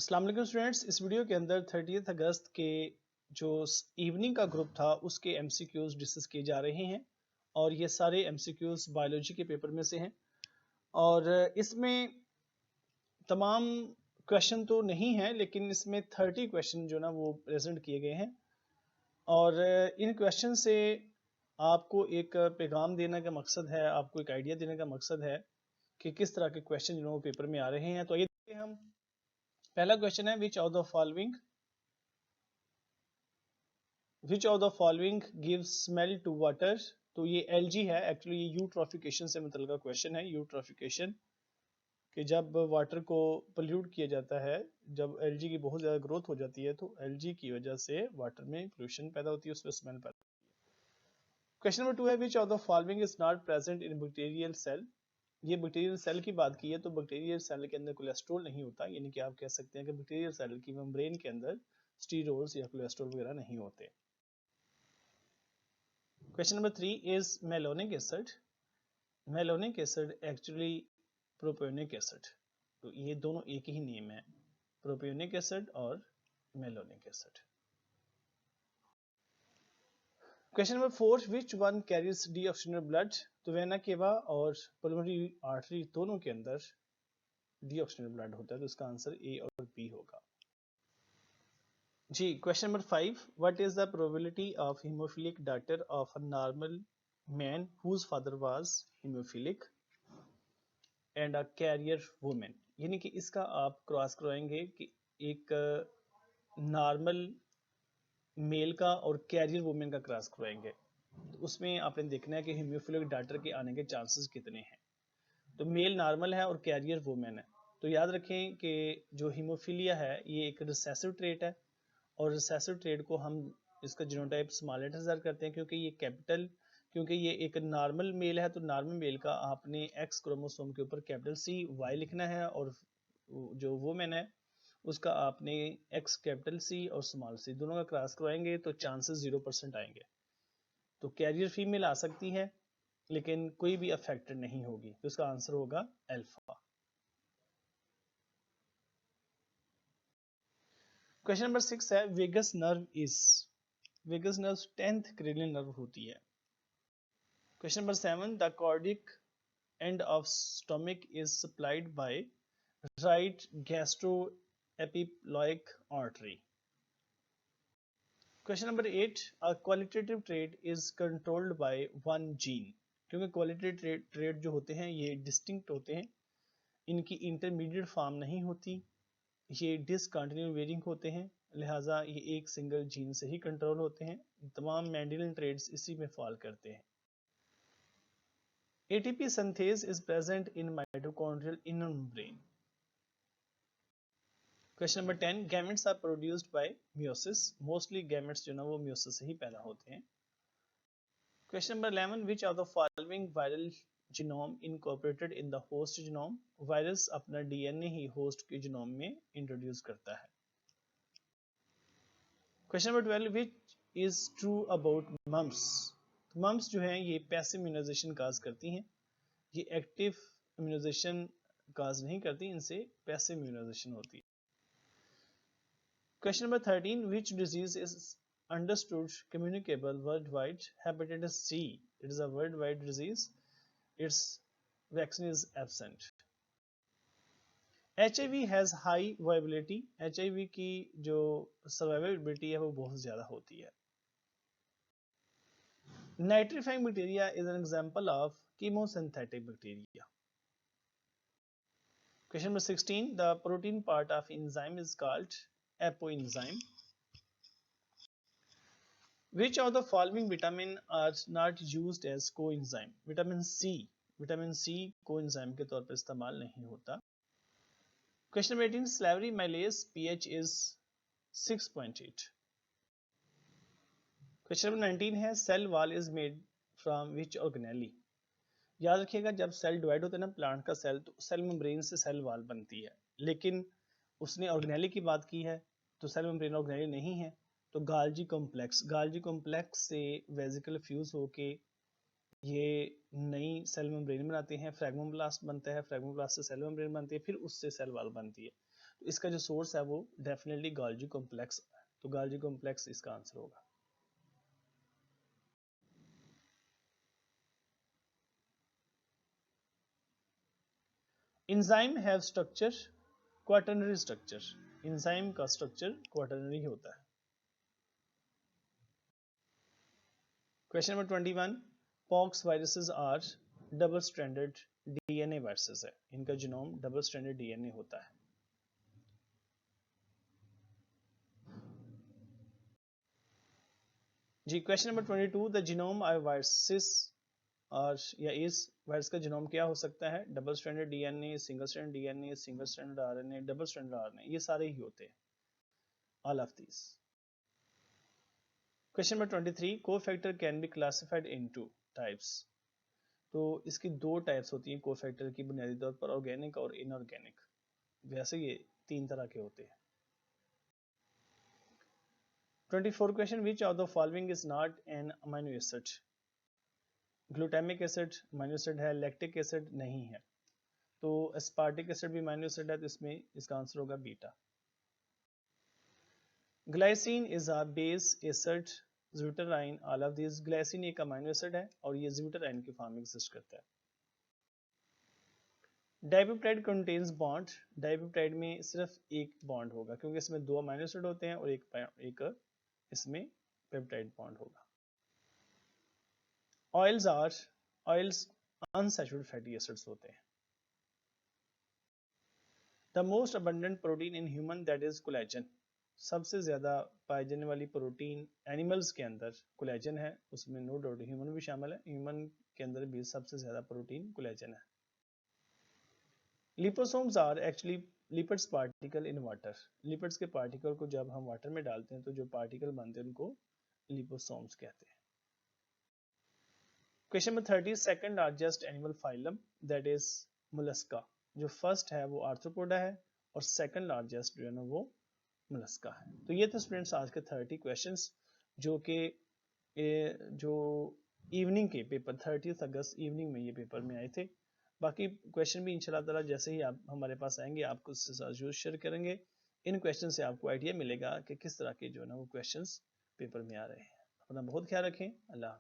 अस्सलाम वालेकुम स्टूडेंट्स, इस वीडियो के अंदर 30 अगस्त के जो इवनिंग का ग्रुप था उसके एमसीक्यूज डिस्कस किए जा रहे हैं और ये सारे एमसीक्यूज बायोलॉजी के पेपर में से हैं और इसमें तमाम क्वेश्चन तो नहीं है लेकिन इसमें 30 क्वेश्चन जो ना वो प्रेजेंट किए गए हैं और इन क्वेश्चन से आपको एक पैगाम देने का मकसद है, आपको एक आइडिया देने का मकसद है कि किस तरह के क्वेश्चन जो पेपर में आ रहे हैं। तो ये देखिए, हम पहला क्वेश्चन है which of the following gives smell to water. तो ये एलजी है, एक्चुअली ये यूट्रोफिकेशन से मतलब क्वेश्चन है। यूट्रोफिकेशन कि जब वाटर को पोल्यूट किया जाता है, जब एलजी की बहुत ज़्यादा ग्रोथ हो जाती है तो एलजी की वजह से वाटर में पोल्यूशन पैदा होती है, उसमें स्मेल पैदा होती है। क्वेश्चन नंबर 2 है which of the following is not present in bacterial cell. ये बैक्टीरियल सेल की बात की है तो बैक्टीरियल सेल के अंदर कोलेस्ट्रॉल नहीं होता, यानी कि आप कह सकते हैं कि बैक्टीरियल सेल की मेम्ब्रेन के अंदर स्टीरोल्स या कोलेस्ट्रॉल वगैरह नहीं होते। Question number 3 is malonic acid. Malonic acid actually propionic acid, तो ये दोनों एक ही नेम है, प्रोपियोनिक एसिड और malonic acid. Question number 4 which one carries deoxygenated blood. तो वेना केवा और पल्मोनरी आर्टरी दोनों के अंदर डीऑक्सीजनेटेड ब्लड होता है, तो इसका आंसर ए और बी होगा जी। Question number 5 what is the probability of haemophilic daughter of a normal man whose father was haemophilic and a carrier women. यानी कि इसका आप क्रॉस करवाएंगे कि एक नॉर्मल मेल का और कैरियर वुमेन का क्रॉस करवाएंगे, तो उसमें आपने देखना है कि हीमोफिलिक डॉटर के आने के चांसेस कितने हैं। तो मेल नॉर्मल है और कैरियर वुमेन है, तो याद रखें कि जो हीमोफिलिया है ये एक रिसेसिव ट्रेट है और रिसेसिव ट्रेट को हम इसका जीनोटाइप स्मॉल लेटर से करते हैं क्योंकि ये एक नॉर्मल मेल है, तो नॉर्मल मेल का आपने एक्स क्रोमोसोम के ऊपर कैपिटल सी वाई लिखना है और जो वुमेन है उसका आपने एक्स कैपिटल सी और स्मॉल सी दोनों का क्रॉस करवाएंगे तो चांसेस 0% आएंगे। तो कैरियर फीमेल आ सकती है लेकिन कोई भी अफेक्टेड नहीं होगी, तो इसका आंसर होगा अल्फा। क्वेश्चन नंबर 6 है vagus nerve 10th cranial nerve होती है। Question number 7 the cardiac end of stomach is supplied by right gastroepiploic artery. Question number 8 a qualitative trait is controlled by one gene. क्योंकि qualitative trait जो होते हैं ये distinct होते हैं, इनकी इंटरमीडिएट फॉर्म नहीं होती, ये डिसकंटिन्यू वेरिंग होते हैं, लिहाजा ये एक सिंगल जीन से ही कंट्रोल होते हैं। तमाम मेंडेलियन ट्रेट्स इसी में फॉल करते हैं। ATP synthase is present in mitochondrial inner membrane. Question number 10 gametes are produced by meiosis. Mostly gametes जो ना वो मियोसिस से ही पैदा होते हैं। Question number 11 which of the following viral genome incorporated in the host genome. Virus अपना DNA ही होस्ट के जीनोम में इंट्रोड्यूस करता है। Question number 12 which is true about mumps. Mumps जो है ये पैसिव इम्यूनाइजेशन काज करती हैं, ये एक्टिव इम्यूनाइजेशन काज नहीं करती, इनसे पैसिव इम्यूनाइजेशन होती है। Question number 13 which disease is understood communicable worldwide? Hepatitis C, it is a worldwide disease, its vaccine is absent. HIV has high viability, HIV की जो survivability है वो बहुत ज़्यादा होती है। Nitrifying bacteria is an example of chemosynthetic bacteria. Question number 16 the protein part of enzyme is called apoenzyme. Which of the following vitamin are not used as coenzyme? Vitamin C coenzyme के तौर पर इस्तेमाल नहीं होता। Question number 18 salivary amylase pH is 6.8. Question number 19 है cell wall is made from which organelle. याद रखिएगा जब सेल डिवाइड होता है ना प्लांट का सेल, तो सेल मेम्ब्रेन से सेल वॉल बनती है, लेकिन उसने ऑर्गेनेली की बात की है तो सेल मेम्ब्रेन ऑर्गेनेली नहीं है। तो गाल्जी कॉम्प्लेक्स से वेजिकल फ्यूज होके ये नई सेल मेम्ब्रेन बनाते हैं, फ्रैग्मोब्लास्ट बनता है, फ्रैग्मोब्लास्ट से सेल मेम्ब्रेन बनती है, फिर उससे सेल वॉल बनती है। तो इसका जो सोर्स है वो डेफिनेटली गोल्गी कॉम्प्लेक्स है, तो गोल्गी कॉम्प्लेक्स इसका आंसर होगा। Enzyme have structure quaternary structure, enzyme का स्ट्रक्चर क्वाटरनरी होता है। Question number 21, pox viruses are double stranded DNA viruses है, इनका जीनोम डबल स्ट्रैंडेड डीएनए होता है। जी question number 22, the genome of viruses और या इस वायरस का जीनोम क्या हो सकता है? Double stranded DNA, single stranded DNA, single stranded RNA, double stranded RNA, ये सारे ही होते हैं, all of these. Question number 23, cofactor can be classified into types, तो इसकी दो टाइप्स होती हैं कोफैक्टर की बुनियादी तौर पर, ऑर्गेनिक और इनऑर्गेनिक। वैसे ये तीन तरह के होते हैं। 24 question, which of the following is not an amino acid? Glutamic acid amino acid है, लैक्टिक एसिड नहीं है, तो एस्पार्टिक एसिड भी अमीनो एसिड है, तो इसमें इसका आंसर होगा beta. Glycine is a base acid, zwitterion, all of this. Glycine एक अमीनो एसिड है और ये ज़्यूटराइन की फॉर्म में एग्जिस्ट करता है। डाइपेप्टाइड कंटेन्स बॉन्ड, डाइपेप्टाइड में सिर्फ एक बॉन्ड होगा क्योंकि इसमें दो अमीनो एसिड होते हैं और एक इसमें पेप्टाइड बॉन्ड होगा। ऑयल्स अनसैचुरेटेड फैटी एसिड्स होते हैं। The most abundant protein in human that is collagen, सबसे ज्यादा पाई जाने वाली प्रोटीन एनिमल्स के अंदर कोलेजन है, उसमें नो डाउट ह्यूमन भी शामिल है, ह्यूमन के अंदर भी सबसे ज्यादा प्रोटीन कोलेजन है। Liposomes are actually lipids particle in water, lipids के पार्टिकल को जब हम वाटर में डालते हैं तो जो पार्टिकल बनते हैं उनको लिपोसोम्स कहते हैं। Question number 30, second largest animal phylum that is Mollusca, जो फर्स्ट है वो आर्थ्रोपोडा है और सेकंड लार्जेस्ट जो है ना वो मोलस्का है। तो ये थे स्टूडेंट्स आज के 30 क्वेश्चंस जो कि जो इवनिंग के पेपर 30 अगस्त इवनिंग में ये पेपर में आए थे। बाकी क्वेश्चन भी इंशाल्लाह ताला जैसे ही आप हमारे पास आएंगे आपको उसके साथ जरूर शेयर करेंगे। इन क्वेश्चन से आपको आइडिया मिलेगा कि किस तरह के जो है ना वो क्वेश्चंस पेपर में आ रहे हैं। अपना बहुत ख्याल रखें। अल्लाह।